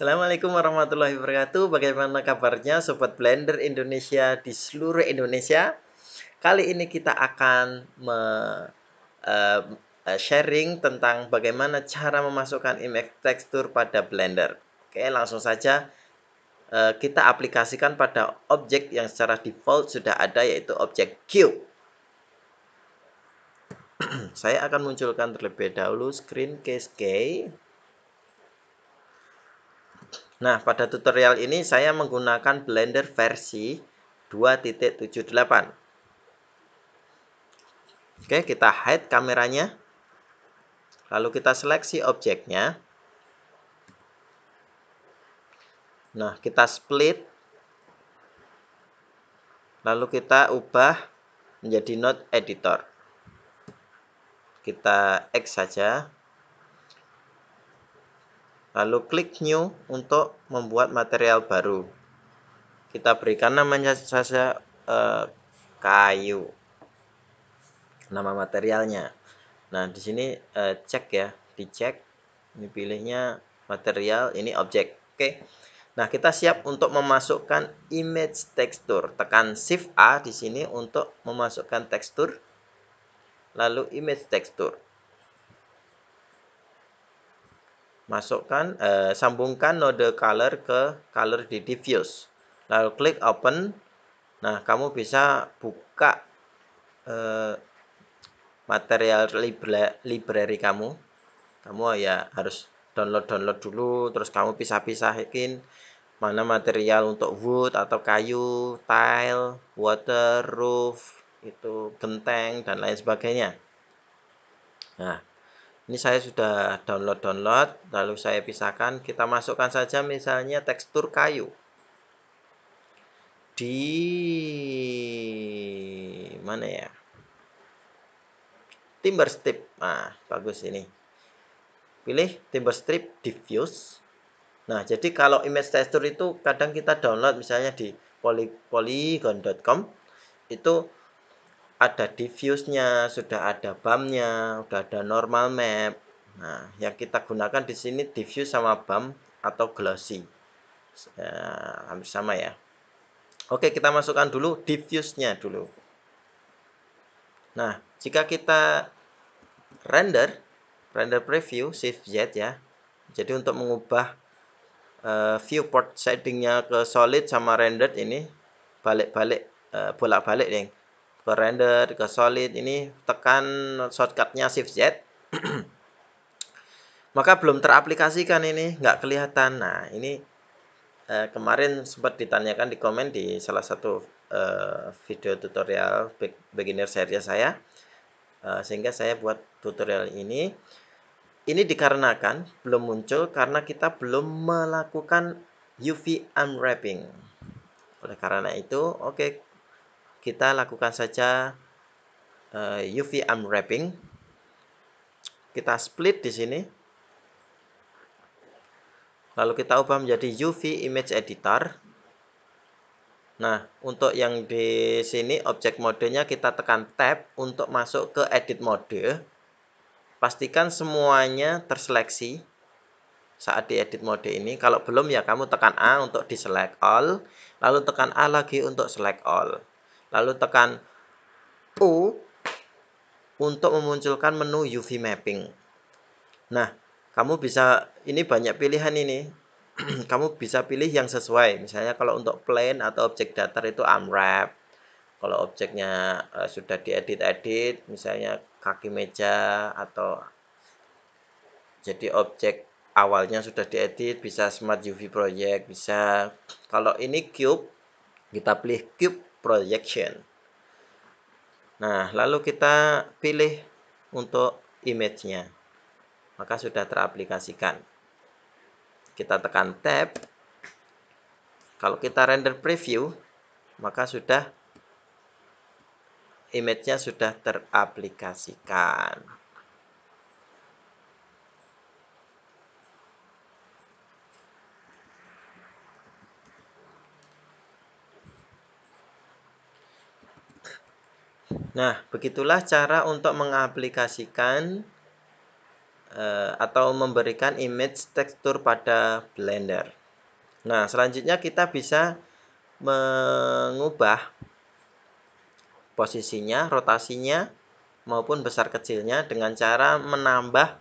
Assalamualaikum warahmatullahi wabarakatuh. Bagaimana kabarnya Sobat Blender Indonesia di seluruh Indonesia? Kali ini kita akan sharing tentang bagaimana cara memasukkan image tekstur pada Blender. Oke, langsung saja kita aplikasikan pada objek yang secara default sudah ada, yaitu objek cube. Saya akan munculkan terlebih dahulu screen cascade. Nah, pada tutorial ini saya menggunakan Blender versi 2.78. Oke, kita hide kameranya. Lalu kita seleksi objeknya. Nah, kita split. Lalu kita ubah menjadi node editor. Kita X saja. Lalu klik new untuk membuat material baru. Kita berikan namanya saja kayu. Nama materialnya. Nah, di sini cek ya, dicek. Ini pilihnya material, ini objek. Oke. Nah, kita siap untuk memasukkan image tekstur. Tekan Shift A di sini untuk memasukkan tekstur. Lalu image tekstur. Masukkan, sambungkan node color ke color di diffuse. Lalu klik open. Nah, kamu bisa buka material library kamu. Kamu ya harus download dulu, terus kamu pisah-pisahin mana material untuk wood atau kayu, tile, water, roof, itu genteng dan lain sebagainya. Nah, ini saya sudah download, lalu saya pisahkan. Kita masukkan saja misalnya tekstur kayu di mana ya? Timber strip. Nah, bagus ini. Pilih timber strip diffuse. Nah, jadi kalau image texture itu kadang kita download misalnya di polygon.com, itu ada diffuse-nya, sudah ada bump-nya, sudah ada normal map. Nah, yang kita gunakan di sini diffuse sama bump atau glossy. Hampir sama ya. Oke, kita masukkan dulu diffuse-nya dulu. Nah, jika kita render preview, Shift Z ya. Jadi untuk mengubah viewport settingnya ke solid sama rendered ini balik-balik, bolak-balik nih, ke render ke solid. Ini tekan shortcutnya Shift Z. Maka belum teraplikasikan, ini nggak kelihatan. Nah, ini kemarin sempat ditanyakan di komen di salah satu video tutorial beginner series saya, sehingga saya buat tutorial ini. Ini dikarenakan belum muncul karena kita belum melakukan UV unwrapping. Oleh karena itu, oke, kita lakukan saja UV unwrapping. Kita split di sini. Lalu kita ubah menjadi UV image editor. Nah, untuk yang di sini objek modenya kita tekan tab untuk masuk ke edit mode. Pastikan semuanya terseleksi saat di edit mode ini. Kalau belum ya kamu tekan A untuk di select all, lalu tekan A lagi untuk select all, lalu tekan U untuk memunculkan menu UV mapping. Nah, kamu bisa, ini banyak pilihan ini. Kamu bisa pilih yang sesuai. Misalnya kalau untuk plane atau objek datar itu unwrap. Kalau objeknya sudah diedit, misalnya kaki meja atau jadi objek awalnya sudah diedit, bisa Smart UV Project, bisa. Kalau ini cube, kita pilih cube projection. Nah, lalu kita pilih untuk image-nya. Maka sudah teraplikasikan. Kita tekan tab. Kalau kita render preview, maka sudah image-nya sudah teraplikasikan. Nah, begitulah cara untuk mengaplikasikan atau memberikan image tekstur pada Blender. Nah, selanjutnya kita bisa mengubah posisinya, rotasinya, maupun besar kecilnya dengan cara menambah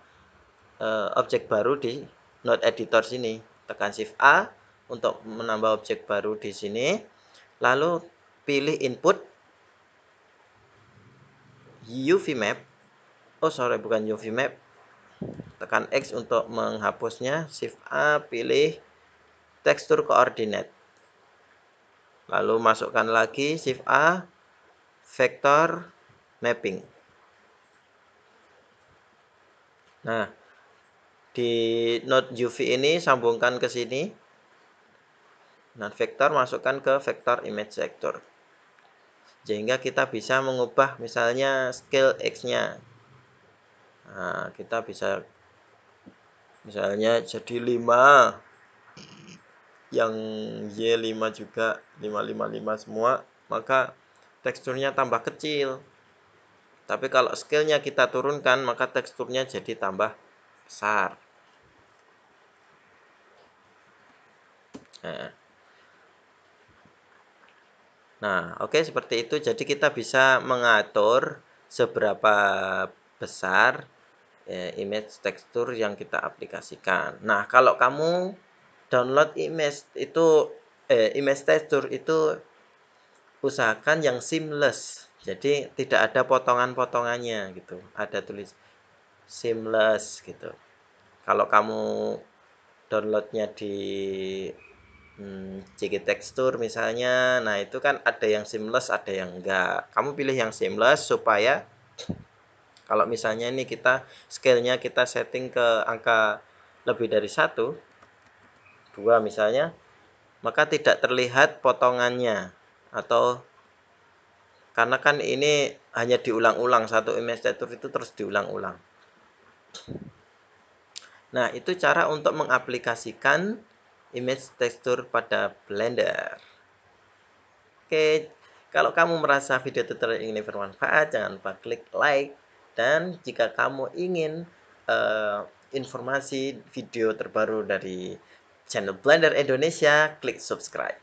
objek baru di node editor sini. Tekan Shift A untuk menambah objek baru di sini. Lalu pilih input UV map. Oh, sorry, bukan UV map. Tekan X untuk menghapusnya. Shift A, pilih tekstur koordinat. Lalu masukkan lagi Shift A, vector mapping. Nah, di node UV ini sambungkan ke sini. Nah, vektor masukkan ke vektor image sector. Sehingga kita bisa mengubah misalnya scale X-nya. Nah, kita bisa misalnya jadi 5. Yang Y 5 juga, 555 semua, maka teksturnya tambah kecil. Tapi kalau scale-nya kita turunkan, maka teksturnya jadi tambah besar. Nah, oke, seperti itu. Jadi kita bisa mengatur seberapa besar image tekstur yang kita aplikasikan. Nah, kalau kamu download image itu image tekstur itu usahakan yang seamless. Jadi tidak ada potongan-potongannya gitu. Ada tulis seamless gitu. Kalau kamu downloadnya di CG Tekstur misalnya, nah itu kan ada yang seamless, ada yang enggak. Kamu pilih yang seamless supaya kalau misalnya ini kita scale-nya kita setting ke angka lebih dari 1, 2 misalnya, maka tidak terlihat potongannya. Atau karena kan ini hanya diulang-ulang, satu image tekstur itu terus diulang-ulang. Nah, itu cara untuk mengaplikasikan image tekstur pada Blender. Oke, kalau kamu merasa video tutorial ini bermanfaat, jangan lupa klik like. Dan jika kamu ingin informasi video terbaru dari channel Blender Indonesia, klik subscribe.